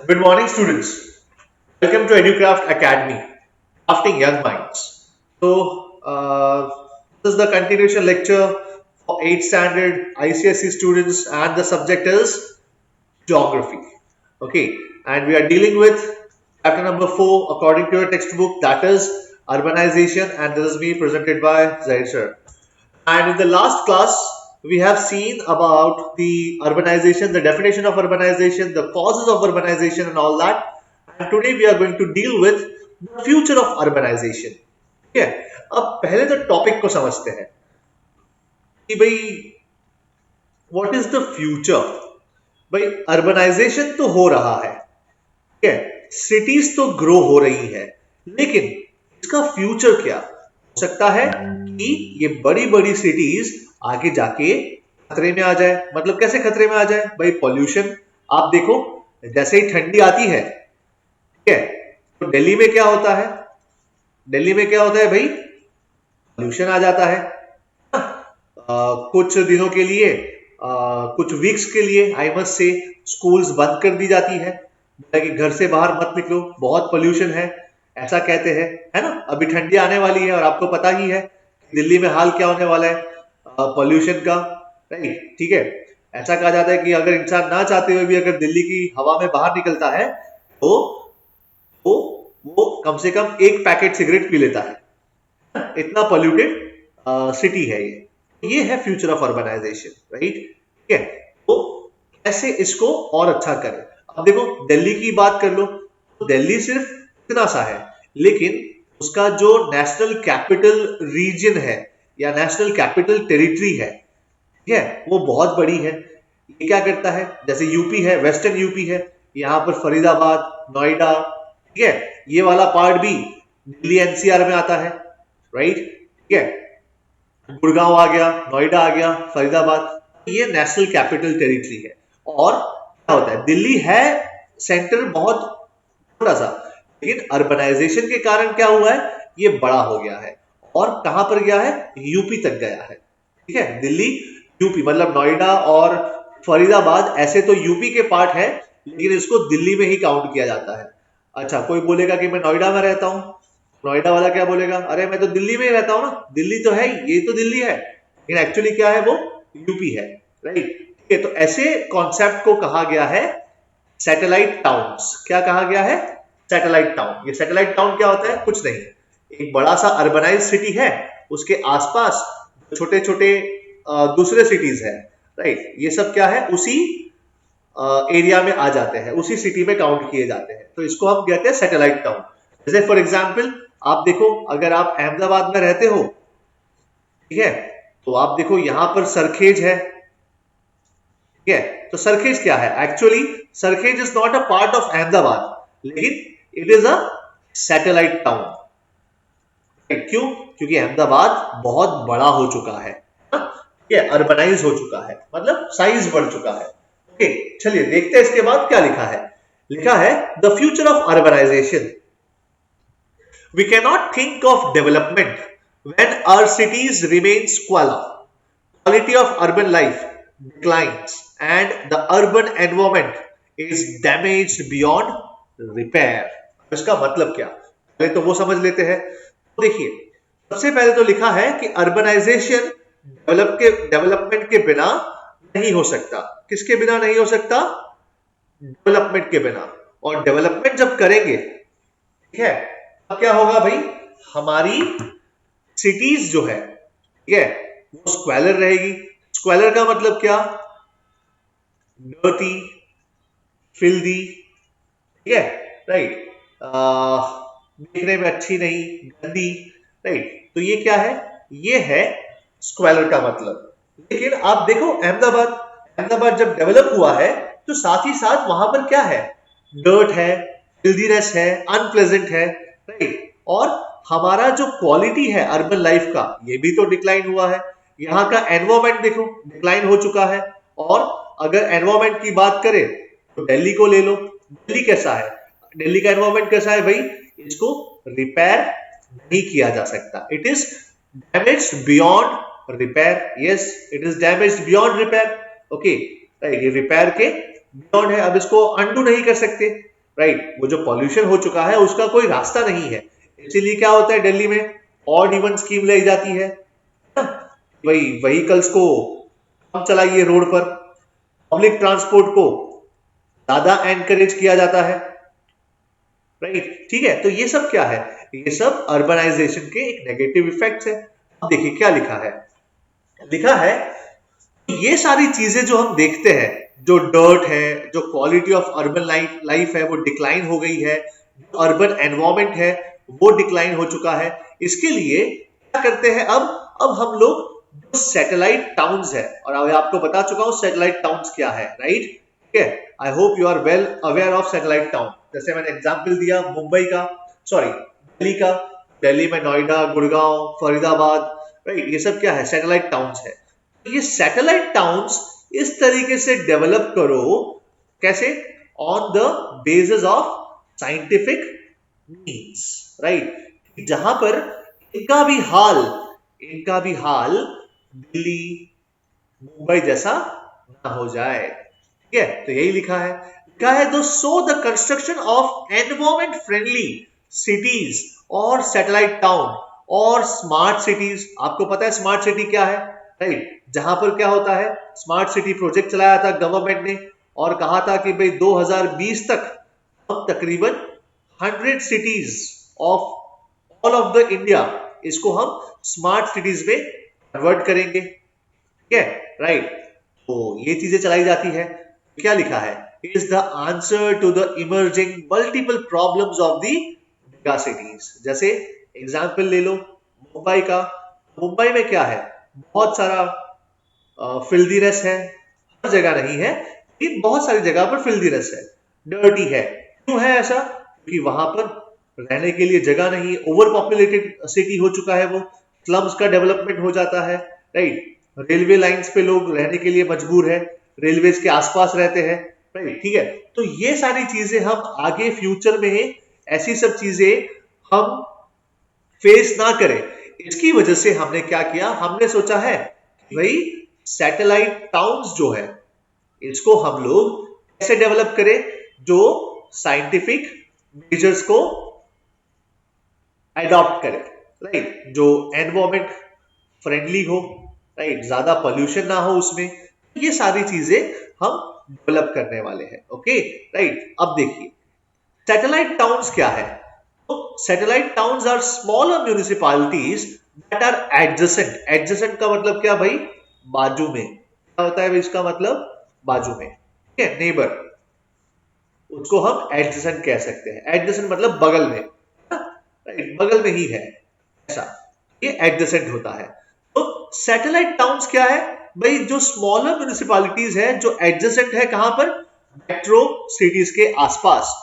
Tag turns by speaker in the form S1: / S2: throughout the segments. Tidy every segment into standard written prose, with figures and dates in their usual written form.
S1: Good morning, students. Welcome to EduCraft Academy, Crafting Young Minds. This is the continuation lecture for 8th standard ICSE students, and the subject is geography. Okay, and we are dealing with chapter number 4 according to your textbook, that is urbanization, and this is me presented by Zaid sir. And in the last class, we have seen about the urbanization, the definition of urbanization, the causes of urbanization, and all that. And today we are going to deal with the future of urbanization. ठीक है, अब पहले तो topic को समझते हैं कि भाई व्हाट इज द फ्यूचर. भाई अर्बनाइजेशन तो हो रहा है, ठीक है, सिटीज तो ग्रो हो रही है, लेकिन इसका फ्यूचर क्या हो सकता है कि ये बड़ी बड़ी सिटीज आगे जाके खतरे में आ जाए. मतलब कैसे खतरे में आ जाए भाई? पॉल्यूशन. आप देखो, जैसे ही ठंडी आती है, ठीक है, तो दिल्ली में क्या होता है? दिल्ली में क्या होता है भाई? पॉल्यूशन आ जाता है. कुछ दिनों के लिए, कुछ वीक्स के लिए आई मस्ट से स्कूल्स बंद कर दी जाती है कि घर से बाहर मत निकलो, बहुत पोल्यूशन है, ऐसा कहते हैं, है ना. अभी ठंडी आने वाली है और आपको पता ही है दिल्ली में हाल क्या होने वाला है पोल्यूशन का. राइट, ठीक है. ऐसा कहा जाता है कि अगर इंसान ना चाहते हुए भी अगर दिल्ली की हवा में बाहर निकलता है तो वो कम से कम एक पैकेट सिगरेट पी लेता है. इतना पोल्यूटेड सिटी है ये है फ्यूचर ऑफ अर्बनाइजेशन. राइट, ठीक है. तो कैसे इसको और अच्छा करें? अब देखो, दिल्ली की बात कर लो तो दिल्ली सिर्फ इतना सा है, लेकिन उसका जो नेशनल कैपिटल रीजन है या नेशनल कैपिटल टेरिटरी है, ठीक है, वो बहुत बड़ी है. ये क्या करता है? जैसे यूपी है, वेस्टर्न यूपी है, यहाँ पर फरीदाबाद, नोएडा, ठीक है, ये वाला पार्ट भी दिल्ली एनसीआर में आता है. राइट, ठीक है. गुड़गांव आ गया, नोएडा आ गया, फरीदाबाद, ये नेशनल कैपिटल टेरिटरी है. और क्या होता है, दिल्ली है सेंटर बहुत छोटा सा, लेकिन अर्बनाइजेशन के कारण क्या हुआ है, ये बड़ा हो गया है. और कहां पर गया है? यूपी तक गया है. ठीक है, दिल्ली यूपी मतलब नोएडा और फरीदाबाद ऐसे तो यूपी के पार्ट है, लेकिन इसको दिल्ली में ही काउंट किया जाता है. अच्छा, कोई बोलेगा कि मैं नोएडा में रहता हूं, नोएडा वाला क्या बोलेगा? अरे मैं तो दिल्ली में ही रहता हूं ना, दिल्ली तो है ही, ये तो दिल्ली है, लेकिन एक्चुअली क्या है, वो यूपी है. राइट, ठीक है. तो ऐसे कॉन्सेप्ट को कहा गया है सैटेलाइट टाउन्स. क्या कहा गया है? Satellite town. ये सैटेलाइट टाउन क्या होता है? कुछ नहीं, एक बड़ा सा अर्बनाइज सिटी है, उसके आसपास छोटे छोटे दूसरे सिटीज है. राइट, ये सब क्या है, उसी एरिया में आ जाते हैं, उसी सिटी में काउंट किए जाते हैं. तो इसको हम कहते हैं सैटेलाइट टाउन. जैसे फॉर एग्जाम्पल आप देखो, अगर आप अहमदाबाद में रहते हो, ठीक है, तो आप देखो यहां पर सरखेज है, ठीक है. तो सरखेज क्या है? Actually Sarkhej is not a part of Ahmedabad, लेकिन it is a satellite town. क्यों? क्योंकि अहमदाबाद बहुत बड़ा हो चुका है, ये अर्बनाइज हो चुका है, मतलब साइज बढ़ चुका है. ओके, चलिए देखते हैं इसके बाद क्या लिखा है. लिखा है the future of urbanisation. We cannot think of development when our cities remain squalor. Quality of urban life declines and the urban environment is damaged beyond repair. इसका मतलब क्या? पहले तो वो समझ लेते हैं. तो देखिए, सबसे पहले तो लिखा है कि अर्बनाइजेशन डेवलपमेंट के बिना नहीं हो सकता. किसके बिना नहीं हो सकता? डेवलपमेंट के बिना. और डेवलपमेंट जब करेंगे, ठीक है, अब क्या होगा भाई? हमारी सिटीज जो है, ठीक है, वो स्क्वेलर रहेगी. स्क्वेलर का मतलब क्या? डर्टी, फिल्दी, ठीक है, राइट, देखने में अच्छी नहीं, गंदी. राइट, तो ये क्या है? ये है स्क्वेलर का मतलब. लेकिन आप देखो अहमदाबाद जब डेवलप हुआ है तो साथ ही साथ वहां पर क्या है? डर्ट है, फिल्दीनेस है, अनप्लेजेंट है. राइट, और हमारा जो क्वालिटी है अर्बन लाइफ का, ये भी तो डिक्लाइन हुआ है. यहाँ का एनवायरमेंट देखो डिक्लाइन हो चुका है. और अगर एनवायरमेंट की बात करें तो दिल्ली को ले लो. दिल्ली कैसा है? दिल्ली का एनवायरमेंट कैसा है भाई? इसको रिपेयर नहीं किया जा सकता. It is damaged beyond repair. Yes, it is damaged beyond repair. Okay, ये रिपेयर के बियॉन्ड है. अब इसको अंडू नहीं कर सकते, राइट। वो जो पॉल्यूशन हो चुका है उसका कोई रास्ता नहीं है, इसीलिए क्या होता है दिल्ली में ऑड इवन स्कीम लाई जाती है ना? वही व्हीकल्स को कम चलाइए रोड पर, पब्लिक ट्रांसपोर्ट को ज्यादा एनकरेज किया जाता है, राइट। ठीक है, तो ये सब क्या है, ये सब अर्बनाइजेशन के एक नेगेटिव इफेक्ट्स है। अब देखिए क्या लिखा है, लिखा है ये सारी चीजें जो हम देखते हैं, जो डर्ट है, जो क्वालिटी ऑफ अर्बन लाइफ है वो डिक्लाइन हो गई है, अर्बन एनवायरमेंट है वो डिक्लाइन हो चुका है। इसके लिए क्या करते हैं अब हम लोग जो सैटेलाइट टाउन्स है, और अभी आपको बता चुका हूं सैटेलाइट टाउन्स क्या है, राइट। ठीक है, I hope you are well aware of satellite town. जैसे मैंने एग्जांपल दिया मुंबई का, सॉरी दिल्ली का, दिल्ली में नोएडा, गुड़गांव, फरीदाबाद, राइट, ये सब क्या है, सैटेलाइट टाउन्स है। ये सैटेलाइट टाउन्स इस तरीके से डेवलप करो, कैसे, on the basis of scientific means, right, जहां पर इनका भी हाल दिल्ली, मुंबई जैसा ना हो जाए। ठीक है, तो यही लिखा है दो so the construction of environment friendly cities और सैटेलाइट टाउन और स्मार्ट सिटीज। आपको पता है स्मार्ट सिटी क्या है, राइट, जहां पर क्या होता है, स्मार्ट सिटी प्रोजेक्ट चलाया था गवर्नमेंट ने और कहा था कि भाई 2020 तक हम तकरीबन 100 cities of all of the India, इसको हम स्मार्ट सिटीज में कन्वर्ट करेंगे। ठीक है, राइट, तो ये चीजें चलाई जाती है। क्या लिखा है, is the answer to the emerging multiple problems of the mega cities. जैसे एग्जांपल ले लो मुंबई का, मुंबई में क्या है, बहुत सारा फिल्दीनेस है, हर जगह नहीं है लेकिन बहुत सारी जगह पर फिल्दीनेस है, डर्टी है। क्यों है ऐसा, क्योंकि वहां पर रहने के लिए जगह नहीं, ओवर पॉपुलेटेड सिटी हो चुका है, वो स्लम्स का डेवलपमेंट हो जाता है, राइट। रेलवे लाइंस पे लोग रहने के लिए मजबूर है, रेलवेज के आसपास रहते हैं, राइट। ठीक है, तो ये सारी चीजें हम आगे फ्यूचर में ऐसी सब चीजें हम फेस ना करें, इसकी वजह से हमने क्या किया, हमने सोचा है भाई सैटेलाइट टाउन्स जो है इसको हम लोग कैसे डेवलप करें, जो साइंटिफिक मेजर्स को एडॉप्ट करें, राइट, जो एनवायरमेंट फ्रेंडली हो, राइट, ज्यादा पोल्यूशन ना हो उसमें, ये सारी चीजें हम डेवलप करने वाले हैं। Okay, right. अब देखिए सैटेलाइट टाउन्स क्या है, तो satellite towns are smaller municipalities that are adjacent. Adjacent का मतलब क्या भाई, बाजू में, क्या होता है इसका मतलब, बाजू में, ठीक है, नेबर, उसको हम एडजेसेंट कह सकते हैं। एडजेसेंट मतलब बगल में, राइट, बगल में ही है, ऐसा, ये एडजेसेंट होता है। तो सैटेलाइट टाउन्स क्या है भाई, जो स्मॉलर म्यूनिसिपैलिटीज है जो एडजेसेंट है कहां पर, मेट्रो सिटीज के आसपास।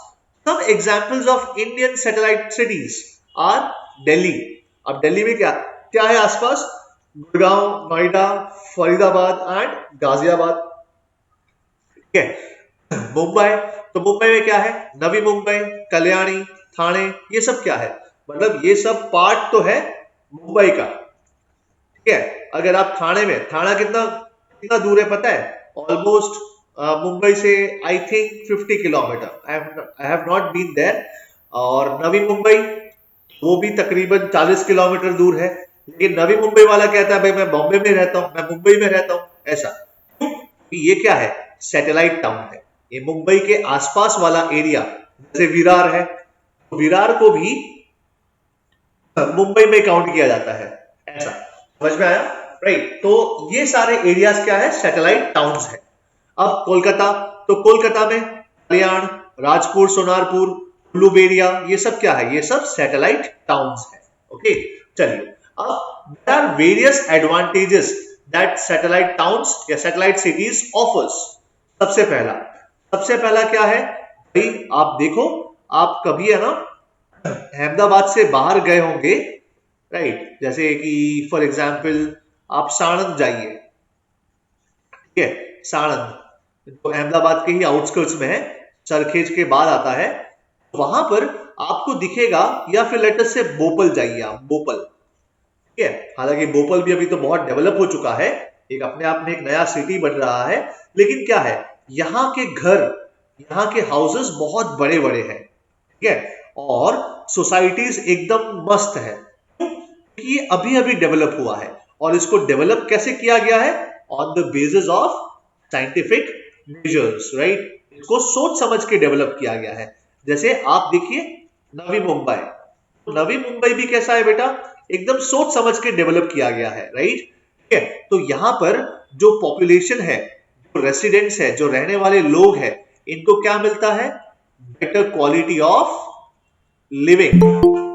S1: Some examples of Indian satellite cities are Delhi. अब दिल्ली में क्या क्या है आसपास, गुड़गांव, नोएडा, फरीदाबाद एंड गाजियाबाद। ठीक है, मुंबई, तो मुंबई में क्या है, नवी मुंबई, कल्याणी, थाने, ये सब क्या है, मतलब ये सब पार्ट तो है मुंबई का। ठीक है, अगर आप थाने में, थाना कितना कितना दूर है पता है, ऑलमोस्ट मुंबई से I think 50 kilometre, I have not been there. और नवी मुंबई वो भी तकरीबन 40 किलोमीटर दूर है, लेकिन नवी मुंबई वाला कहता है भाई मैं बॉम्बे में रहता हूं, मैं मुंबई में रहता हूं, ऐसा। ये क्या है, सैटेलाइट टाउन है, ये मुंबई के आसपास वाला एरिया। जैसे विरार है, विरार को भी मुंबई में काउंट किया जाता है, ऐसा, समझ में आया, राइट। तो ये सारे एरियाज क्या है, सैटेलाइट टाउन्स है। अब कोलकाता, तो कोलकाता में कल्याण, राजपुर, सोनारपुर, उलूबेरिया, ये सब क्या है, ये सब सैटेलाइट टाउन्स है। ओके, चलिए, अब there are various advantages that satellite towns या सैटेलाइट सिटीज ऑफर्स। सबसे पहला क्या है भाई, आप देखो, आप कभी है ना अहमदाबाद से बाहर गए होंगे, राइट, जैसे कि फॉर एग्जांपल आप साणंद जाइए, ठीक है, साणंद जो अहमदाबाद के ही आउटस्कर्ट्स में है, सरखेज के बाद आता है, वहां पर आपको दिखेगा, या फिर लेटर से बोपल जाइए आप, बोपल, ठीक है, हालांकि बोपल भी अभी तो बहुत डेवलप हो चुका है, एक अपने आप में एक नया सिटी बन रहा है, लेकिन क्या है, यहाँ के घर, यहाँ के यहाँ के हाउसेस बहुत बड़े बड़े हैं, ठीक है, और सोसाइटीज एकदम मस्त है, क्योंकि ये अभी अभी डेवलप हुआ है। और इसको डेवलप कैसे किया गया है? On the basis of scientific measures, right. इसको सोच समझ के डेवलप किया गया है। जैसे आप देखिए नवी मुंबई, तो नवी मुंबई भी कैसा है बेटा? एकदम सोच समझ के डेवलप किया गया है, राइट। ठीक है, तो यहां पर जो पॉपुलेशन है, जो रेसिडेंट्स है, जो रहने वाले लोग हैं, इनको क्या मिलता है? Better quality of living,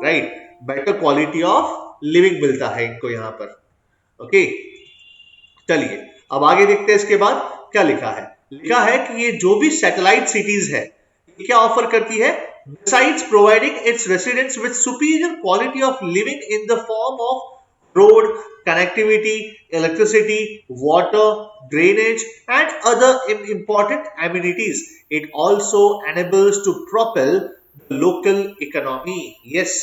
S1: right. Better quality of living मिलता है इनको यहां पर। ओके, चलिए अब आगे देखते हैं इसके बाद क्या लिखा है। लिखा है कि ये जो भी सैटेलाइट सिटीज है, ये क्या ऑफर करती है? Besides providing its residents with superior quality of living in the form of road, connectivity, electricity, water, drainage, and other important amenities, it also enables to propel the local economy. Yes,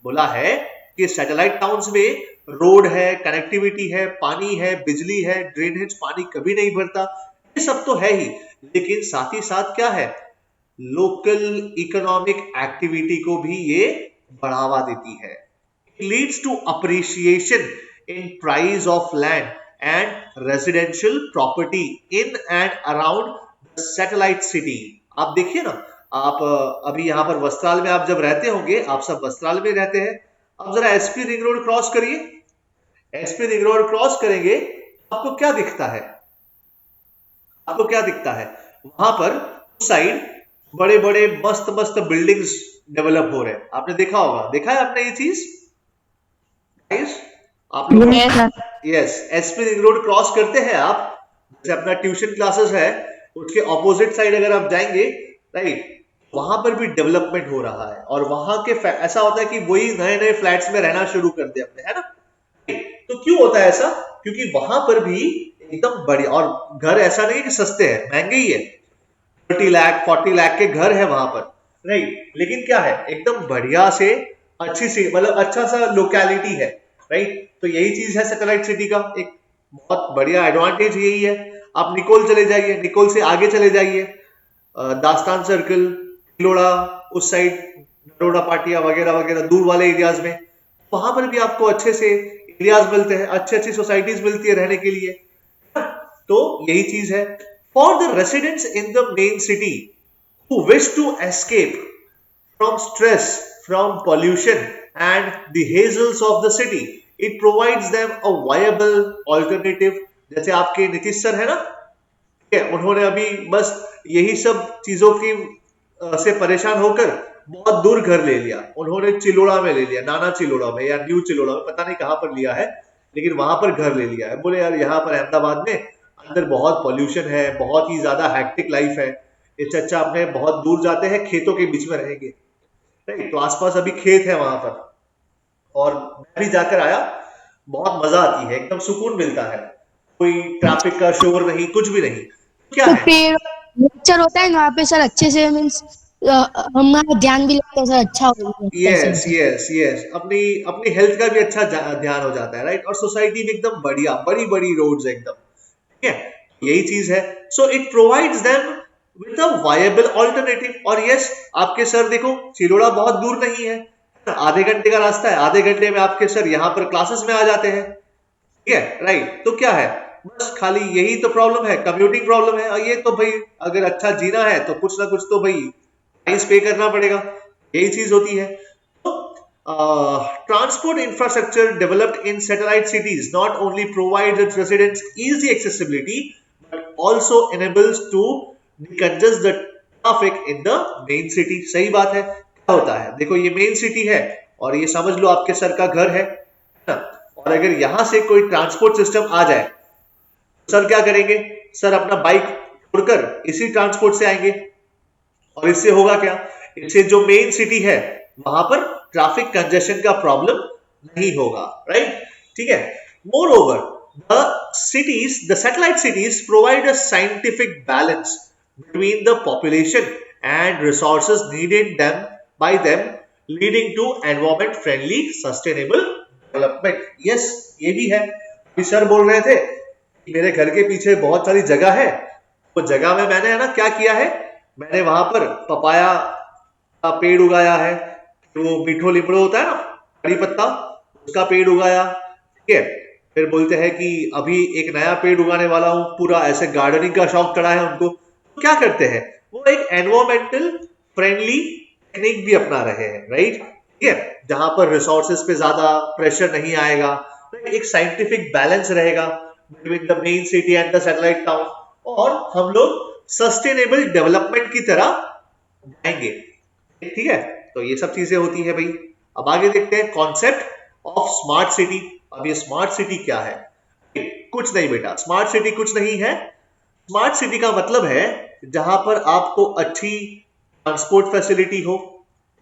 S1: बोला है कि satellite towns में road है, connectivity है, पानी है, बिजली है, ड्रेनेज, पानी कभी नहीं भरता, ये सब तो है ही, लेकिन साथ ही साथ क्या है? लोकल इकोनॉमिक एक्टिविटी को भी ये बढ़ावा देती है। It leads to appreciation in price of land and residential property in and around the satellite city. आप देखिए ना, आप अभी यहां पर वस्त्राल में आप जब रहते होंगे, आप सब वस्त्राल में रहते हैं, अब जरा एसपी रिंग रोड क्रॉस करिए। एसपी रिंग रोड क्रॉस करेंगे, आपको क्या दिखता है? आपको क्या दिखता है? वहां पर उस साइड बड़े बड़े मस्त मस्त बिल्डिंग्स डेवलप हो रहे हैं। आपने देखा होगा, देखा है आपने ये चीज? आप लोग yes, SP ring road cross करते हैं आप, जैसे अपना ट्यूशन क्लासेस है, उसके ऑपोजिट साइड अगर आप जाएंगे, राइट, वहां पर भी डेवलपमेंट हो रहा है। और वहां के ऐसा होता है कि वही नए नए फ्लैट्स में रहना शुरू कर दे अपने, है ना। तो क्यों होता है ऐसा? क्योंकि वहां पर भी एकदम बढ़िया, और घर ऐसा नहीं कि सस्ते हैं, महंगे ही है। 30 लाख 40 लाख के घर है वहां पर, राइट। लेकिन क्या है, एकदम बढ़िया से अच्छी सी, मतलब अच्छा सा लोकेलिटी है, राइट। तो यही चीज है सैटेलाइट सिटी का एक बहुत बढ़िया एडवांटेज, यही है। आप निकोल चले जाइए, निकोल से आगे चले जाइए, दास्तान सर्कल, तिलोड़ा, उस साइड नरोड़ा, पाटिया वगैरह वगैरह, दूर वाले एरियाज में, वहां पर भी आपको अच्छे से एरियाज मिलते हैं, अच्छी अच्छी सोसाइटीज मिलती है रहने के लिए। तो यही चीज है। For the residents in the main city who wish to escape from stress, from pollution and the hazels of the city, it provides them a viable alternative। जैसे आपके नीतीश सर है ना, ठीक है, उन्होंने अभी बस यही सब चीजों की से परेशान होकर बहुत दूर घर ले लिया। उन्होंने चिलोड़ा में ले लिया, नाना चिलोड़ा में या न्यू चिलोड़ा में, पता नहीं कहां पर लिया है, लेकिन वहां पर घर ले लिया है। बोले यार यहाँ पर अहमदाबाद में अंदर बहुत पॉल्यूशन है, बहुत ही ज्यादा हैक्टिक लाइफ है, इससे अच्छा अपने बहुत दूर जाते हैं, खेतों के बीच में रहेंगे, राइट। तो आसपास अभी खेत है वहां पर, और मैं भी जाकर आया, बहुत मजा आती है, एकदम सुकून मिलता है, कोई ट्रैफिक का शोर नहीं, कुछ भी नहीं। क्या
S2: तो
S1: है?
S2: पेड़ नेचर होता है ना वहाँ पे सर, अच्छे से मीन्स हमारा ध्यान भी लगता है सर, अच्छा लगता है सर
S1: यस
S2: उधर।
S1: यस यस, अपनी अपनी हेल्थ का भी अच्छा ध्यान हो जाता है, राइट। और सोसाइटी में एकदम बढ़िया, बड़ी बड़ी रोड्स एकदम, ठीक है, यही चीज है। So it provides them with a viable alternative. और यस, आपके सर देखो चिलोड़ा बहुत दूर नहीं है, आधे घंटे का रास्ता है, आधे घंटे में आपके सर यहाँ पर क्लासेस में आ जाते हैं, ठीक है, राइट। तो क्या है, बस खाली यही तो प्रॉब्लम है, कम्यूटिंग प्रॉब्लम है। और ये तो भाई अगर अच्छा जीना है तो कुछ ना कुछ तो भाई प्राइस पे करना पड़ेगा, यही चीज होती है। तो transport infrastructure developed in satellite cities not only provides its residents easy accessibility but also enables to decongest the traffic in the main city। सही बात है। क्या होता है, देखो ये मेन सिटी है, और ये समझ लो आपके सर का घर है ना, और अगर यहां से कोई ट्रांसपोर्ट सिस्टम आ जाए, सर क्या करेंगे? सर अपना बाइक छोड़कर इसी ट्रांसपोर्ट से आएंगे, और इससे होगा क्या? इससे जो मेन सिटी है वहां पर ट्रैफिक कंजेशन का प्रॉब्लम नहीं होगा, राइट। ठीक है। Moreover the satellite cities provide a scientific balance between the population and resources needed them by them, leading to environment friendly sustainable development. Yes, ये भी है। अभी सर बोल रहे थे मेरे घर के पीछे बहुत सारी जगह है, वो जगह में मैंने है ना क्या किया है, मैंने वहां पर पपाया का पेड़ उगाया है, जो मीठो लिमड़ो होता है ना, कड़ी पत्ता, उसका पेड़ उगाया। ठीक है, फिर बोलते हैं कि अभी एक नया पेड़ उगाने वाला हूँ, पूरा ऐसे गार्डनिंग का शौक चढ़ा है उनको। तो क्या करते हैं, वो एक एनवायरमेंटल फ्रेंडली टेक्निक भी अपना रहे हैं, राइट। ठीक है, जहां पर रिसोर्सेज पे ज्यादा प्रेशर नहीं आएगा, एक साइंटिफिक बैलेंस रहेगा between the main city and the satellite town, और हम लोग सस्टेनेबल डेवलपमेंट की तरह जाएंगे। ठीक है, तो ये सब चीजें होती है भाई। अब आगे देखते हैं कॉन्सेप्ट ऑफ स्मार्ट सिटी। अब ये स्मार्ट सिटी क्या है? कुछ नहीं बेटा, स्मार्ट सिटी कुछ नहीं है। स्मार्ट सिटी का मतलब है जहां पर आपको अच्छी ट्रांसपोर्ट फैसिलिटी हो,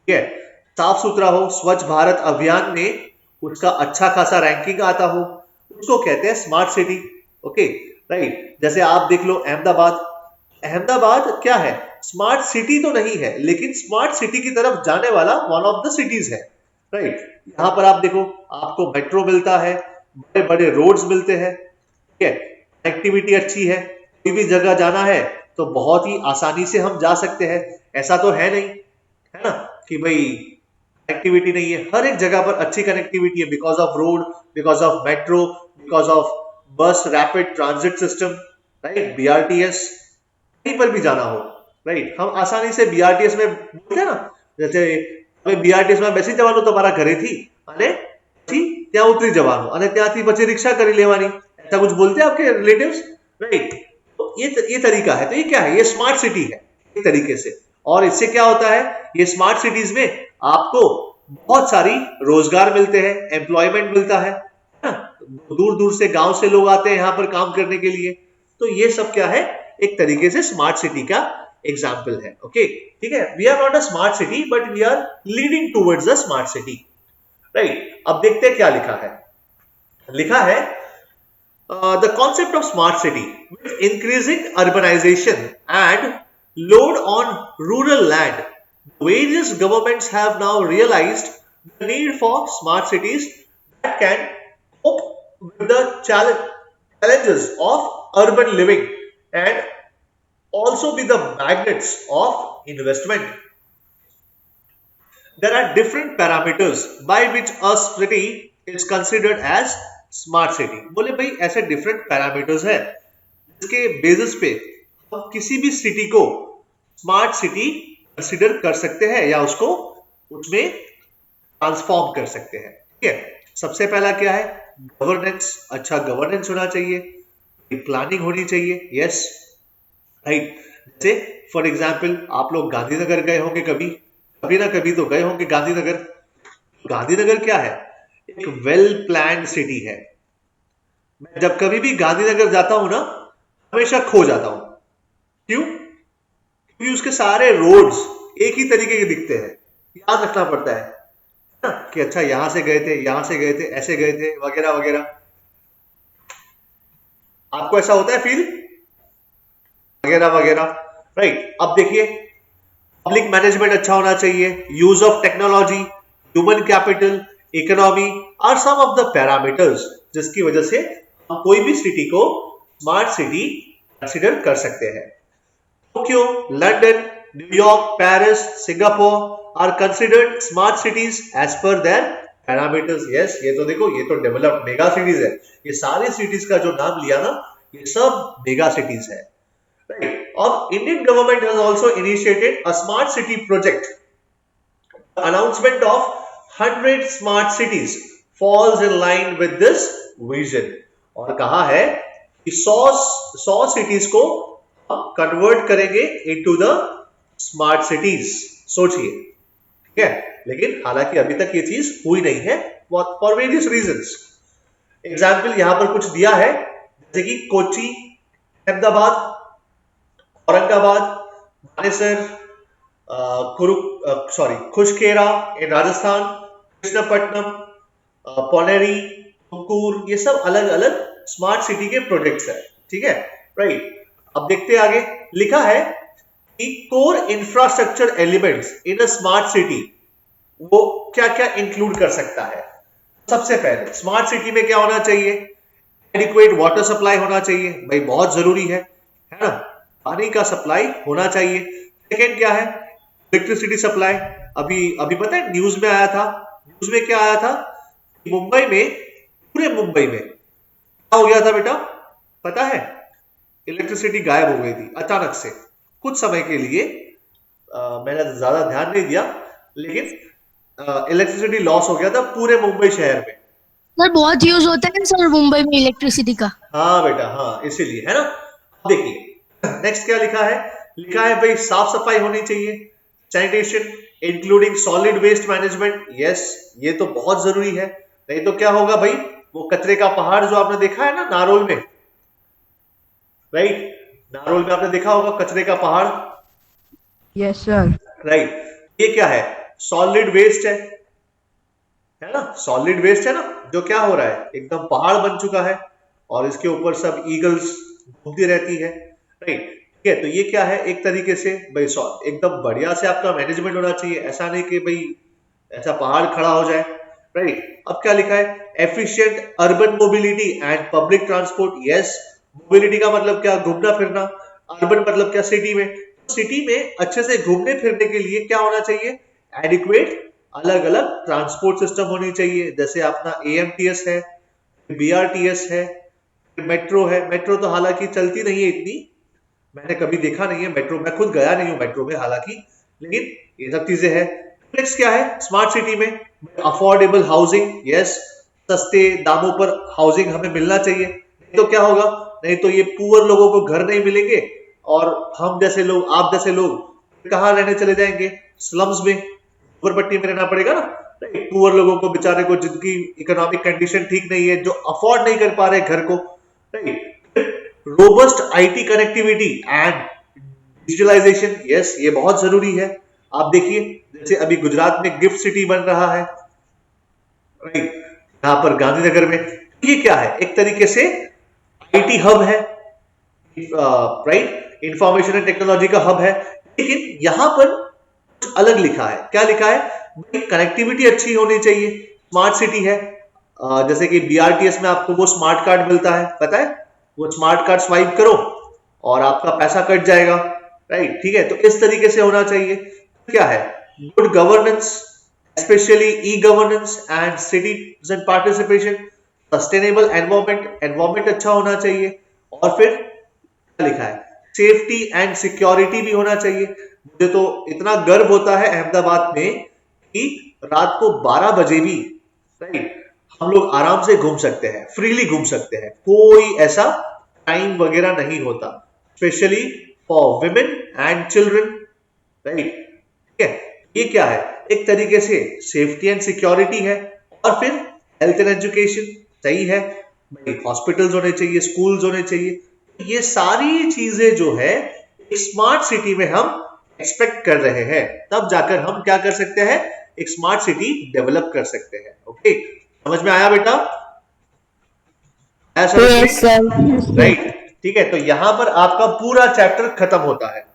S1: ठीक है, साफ सुथरा हो, स्वच्छ भारत अभियान में उसका अच्छा खासा रैंकिंग आता हो, उसको कहते हैं स्मार्ट सिटी। Okay, right. जैसे आप देख लो अहमदाबाद। अहमदाबाद क्या है, स्मार्ट सिटी तो नहीं है, लेकिन स्मार्ट सिटी की तरफ जाने वाला वन ऑफ द सिटीज है, राइट। यहाँ पर आप देखो, आपको मेट्रो मिलता है, बड़े बड़े रोड्स मिलते हैं, ठीक है, कनेक्टिविटी अच्छी है, कोई भी जगह जाना है तो बहुत ही आसानी से हम जा सकते हैं। ऐसा तो है नहीं, है ना, कि भाई कनेक्टिविटी नहीं है। हर एक जगह पर अच्छी कनेक्टिविटी है, because of road, because of metro, because of bus rapid transit system, right, BRTS. कहीं पर भी जाना हो, राइट, हम आसानी से बीआरटीएस में बोलते हैं ना, जैसे बीआरटीएस में बेसी जवान તમારા ઘરેથી અને પછી ત્યાં ઉતરી જવાનું અને ત્યાંથી પછી રિક્ષા કરી લેવાની, ऐसा कुछ बोलते हैं आपके रिलेटिव्स, राइट। तो ये तरीका है। तो ये क्या है, ये स्मार्ट सिटी है एक तरीके से। और इससे क्या होता है, ये स्मार्ट सिटीज में आपको बहुत सारी रोजगार मिलते हैं, एम्प्लॉयमेंट मिलता है ना? दूर दूर से गांव से लोग आते हैं यहाँ पर काम करने के लिए। तो ये सब क्या है, एक तरीके से स्मार्ट सिटी का एग्जाम्पल है। ओके, ठीक है, we are not a smart city but we are leading towards a smart city, right. अब देखते हैं क्या लिखा है। लिखा है the concept of smart city with increasing urbanization and load on rural land, various governments have now realized the need for smart cities that can cope with the challenges of urban living and also be the magnets of investment. There are different parameters by which a city is considered as smart city. बोले भाई ऐसे different parameters है जिसके basis पे हम किसी भी city को स्मार्ट सिटी कंसीडर कर सकते हैं या उसको उसमें ट्रांसफॉर्म कर सकते हैं। ठीक है, सबसे पहला क्या है, गवर्नेंस। अच्छा गवर्नेंस होना चाहिए, प्लानिंग होनी चाहिए, यस, राइट। जैसे फॉर एग्जांपल आप लोग गांधीनगर गए होंगे, कभी कभी ना कभी तो गए होंगे गांधीनगर। गांधीनगर क्या है, एक वेल प्लान्ड सिटी है। मैं जब कभी भी गांधीनगर जाता हूं ना, हमेशा खो जाता हूं। क्यों? क्योंकि उसके सारे रोड्स एक ही तरीके के दिखते हैं, याद रखना पड़ता है ना, कि अच्छा यहां से गए थे, यहां से गए थे, ऐसे गए थे, वगैरह वगैरह। आपको ऐसा होता है फील, वगैरह वगैरह, राइट। अब देखिए, पब्लिक मैनेजमेंट अच्छा होना चाहिए, use of technology, human capital, economy are some of the parameters जिसकी वजह से हम कोई भी सिटी को स्मार्ट सिटी कंसीडर कर सकते हैं। Tokyo, London, New York, Paris, Singapore are considered smart cities as per their parameters. Yes, ये तो देखो, ये तो डेवलप्ड मेगा सिटीज है। ये सारी सिटीज का जो नाम लिया ना, ये सब मेगा सिटीज है, राइट। और Indian government has also initiated a smart city project. Announcement of 100 smart cities falls in line with this vision। और कहा है कि 100 सिटीज को हम कन्वर्ट करेंगे इनटू द स्मार्ट सिटीज। सोचिए, ठीक है, लेकिन हालांकि अभी तक ये चीज हुई नहीं है फॉर वेरियस रीजंस। एग्जाम्पल यहां पर कुछ दिया है, जैसे कि कोची, अहमदाबाद, औरंगाबाद, मानेसर, खुशकेरा इन राजस्थान, कृष्णपट्टनम, पोनेरी, तुमकुर, ये सब अलग अलग स्मार्ट सिटी के प्रोजेक्ट्स है। ठीक है, राइट। अब देखते हैं आगे। लिखा है कि core infrastructure elements in a smart city वो क्या क्या इंक्लूड कर सकता है। सबसे पहले स्मार्ट सिटी में क्या होना चाहिए, एडिक्वेट वाटर सप्लाई होना चाहिए, भाई बहुत जरूरी है ना, पानी का सप्लाई होना चाहिए। सेकेंड क्या है, इलेक्ट्रिसिटी सप्लाई। अभी अभी पता है न्यूज में आया था, न्यूज में क्या आया था, मुंबई में, पूरे मुंबई में क्या हो गया था बेटा, पता है? इलेक्ट्रिसिटी गायब हो गई थी अचानक से, कुछ समय के लिए। मैंने ज्यादा ध्यान नहीं दिया, लेकिन इलेक्ट्रिसिटी लॉस हो गया था पूरे मुंबई शहर में।
S2: सर बहुत यूज होता है सर मुंबई में इलेक्ट्रिसिटी का।
S1: हाँ बेटा, हाँ, इसीलिए है ना। देखिए नेक्स्ट क्या लिखा है, लिखा है भाई साफ सफाई होनी चाहिए, sanitation including solid waste management. Yes, ये तो बहुत जरूरी है, नहीं तो क्या होगा भाई, वो कचरे का पहाड़ जो आपने देखा है ना नारोल में, राइट, नारोल में आपने देखा होगा कचरे का पहाड़,
S3: यस सर।
S1: राइट, ये क्या है, सॉलिड वेस्ट है ना, सॉलिड वेस्ट है ना, जो क्या हो रहा है, एकदम पहाड़ बन चुका है और इसके ऊपर सब ईगल्स घूमती रहती है, राइट। ठीक है, तो ये क्या है, एक तरीके से भाई एकदम बढ़िया से आपका मैनेजमेंट होना चाहिए, ऐसा नहीं कि भाई ऐसा पहाड़ खड़ा हो जाए, राइट। अब क्या लिखा है, efficient urban mobility and public transport. Yes, mobility का मतलब क्या, घूमना फिरना, अर्बन मतलब क्या, सिटी में, सिटी में अच्छे से घूमने फिरने के लिए क्या होना चाहिए, एडिक्वेट अलग अलग ट्रांसपोर्ट सिस्टम होनी चाहिए, जैसे अपना एएमटीएस है, बीआरटीएस है, मेट्रो है। मेट्रो तो हालांकि चलती नहीं है इतनी, मैंने कभी देखा नहीं है मेट्रो, मैं खुद गया नहीं हूँ मेट्रो में हालांकि, लेकिन ये सब चीजें हैं। नेक्स्ट क्या है, स्मार्ट सिटी में अफोर्डेबल हाउसिंग। यस, सस्ते दामों पर हाउसिंग हमें मिलना चाहिए, नहीं तो क्या होगा, नहीं तो ये पुअर लोगों को घर नहीं मिलेंगे और हम जैसे लोग, आप जैसे लोग कहाँ रहने चले जाएंगे, स्लम्स में, झोपड़पट्टी में रहना पड़ेगा ना। पुअर लोगों को बेचारे को, जिनकी इकोनॉमिक कंडीशन ठीक नहीं है, जो अफोर्ड नहीं कर पा रहे घर को, robust IT connectivity and digitalisation. Yes, ये बहुत जरूरी है। आप देखिए जैसे अभी गुजरात में गिफ्ट सिटी बन रहा है, राइट, यहाँ पर गांधीनगर में, ये क्या है, एक तरीके से आईटी हब है, राइट, इंफॉर्मेशन एंड टेक्नोलॉजी का हब है। लेकिन यहां पर कुछ अलग लिखा है, क्या लिखा है, कनेक्टिविटी अच्छी होनी चाहिए, स्मार्ट सिटी है, जैसे कि बीआरटीएस में आपको वो स्मार्ट कार्ड मिलता है, पता है, वो स्मार्ट कार्ड स्वाइप करो और आपका पैसा कट जाएगा, राइट। ठीक है, तो इस तरीके से होना चाहिए। क्या है, good governance, specially e governance and citizen participation, sustainable environment, environment अच्छा होना चाहिए, और फिर क्या लिखा है, सेफ्टी एंड सिक्योरिटी भी होना चाहिए। मुझे तो इतना गर्व होता है अहमदाबाद में कि रात को 12 बजे भी, राइट, हम लोग आराम से घूम सकते हैं, फ्रीली घूम सकते हैं, कोई ऐसा टाइम वगैरह नहीं होता, specially for women and children, right. ठीक है, ये क्या है, एक तरीके से सेफ्टी एंड सिक्योरिटी है, और फिर हेल्थ एंड एजुकेशन, सही है भाई, हॉस्पिटल्स होने चाहिए, स्कूल्स होने चाहिए। ये सारी चीजें जो है एक स्मार्ट सिटी में हम एक्सपेक्ट कर रहे हैं, तब जाकर हम क्या कर सकते हैं, एक स्मार्ट सिटी डेवलप कर सकते हैं। ओके, समझ में आया बेटा?
S3: Yes sir.
S1: राइट, ठीक है, तो यहां पर आपका पूरा चैप्टर खत्म होता है।